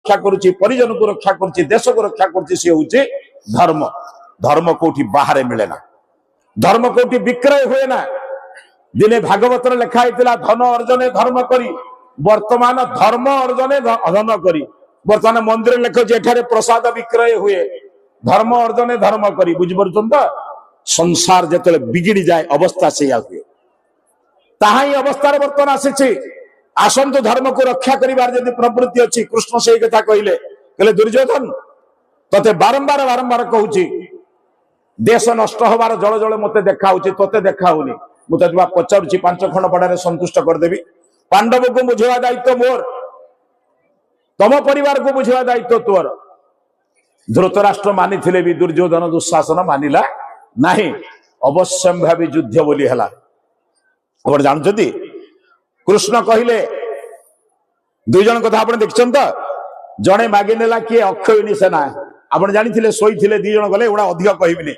रक्षा करुच्ची परिजन को रक्षा करुच्ची देश को रक्षा करुच्ची सी हूँ धर्म धर्म कोठी बाहर मिले ना धर्म कोठी विक्रय हुए ना दिने भागवत लिखाई धन अर्जने धर्म करी वर्तमान धर्म अर्जने धन करी वर्तमान मंदिर लेख जेठारे प्रसाद विक्रय हुए धर्म अर्जने धर्म करी बुझीपार तो संसार जिते बिगिड़ी जाए अवस्था से हुए ताहा ही अवस्था बर्तमान आसी आसंतु धर्म को रक्षा करिवार जदि प्रवृत्ति अच्छी कृष्ण से कथा कहले दुर्योधन तते बारंबार बारंबार कहूची देश नष्ट होवार जल जल मते देखा तोते देखा मुझे पचारुची 5 खंड पड़ारे संतुष्ट करदेवी पांडव को बुझेवा दायित्व मोर तम परिवार को बुझेवा दायित्व तोर धृतराष्ट्र मानी थिले भी दुर्योधन दुशासन मानिला नहीं अवश्यंभावी युद्ध बोली है जानते कृष्ण कहले दुई जन कथा आप देखते तो जड़े मागिनेला किए अक्षयिणी सेना आप जानी शोई दी जन गले एगुड़ा अधिक कहबिनी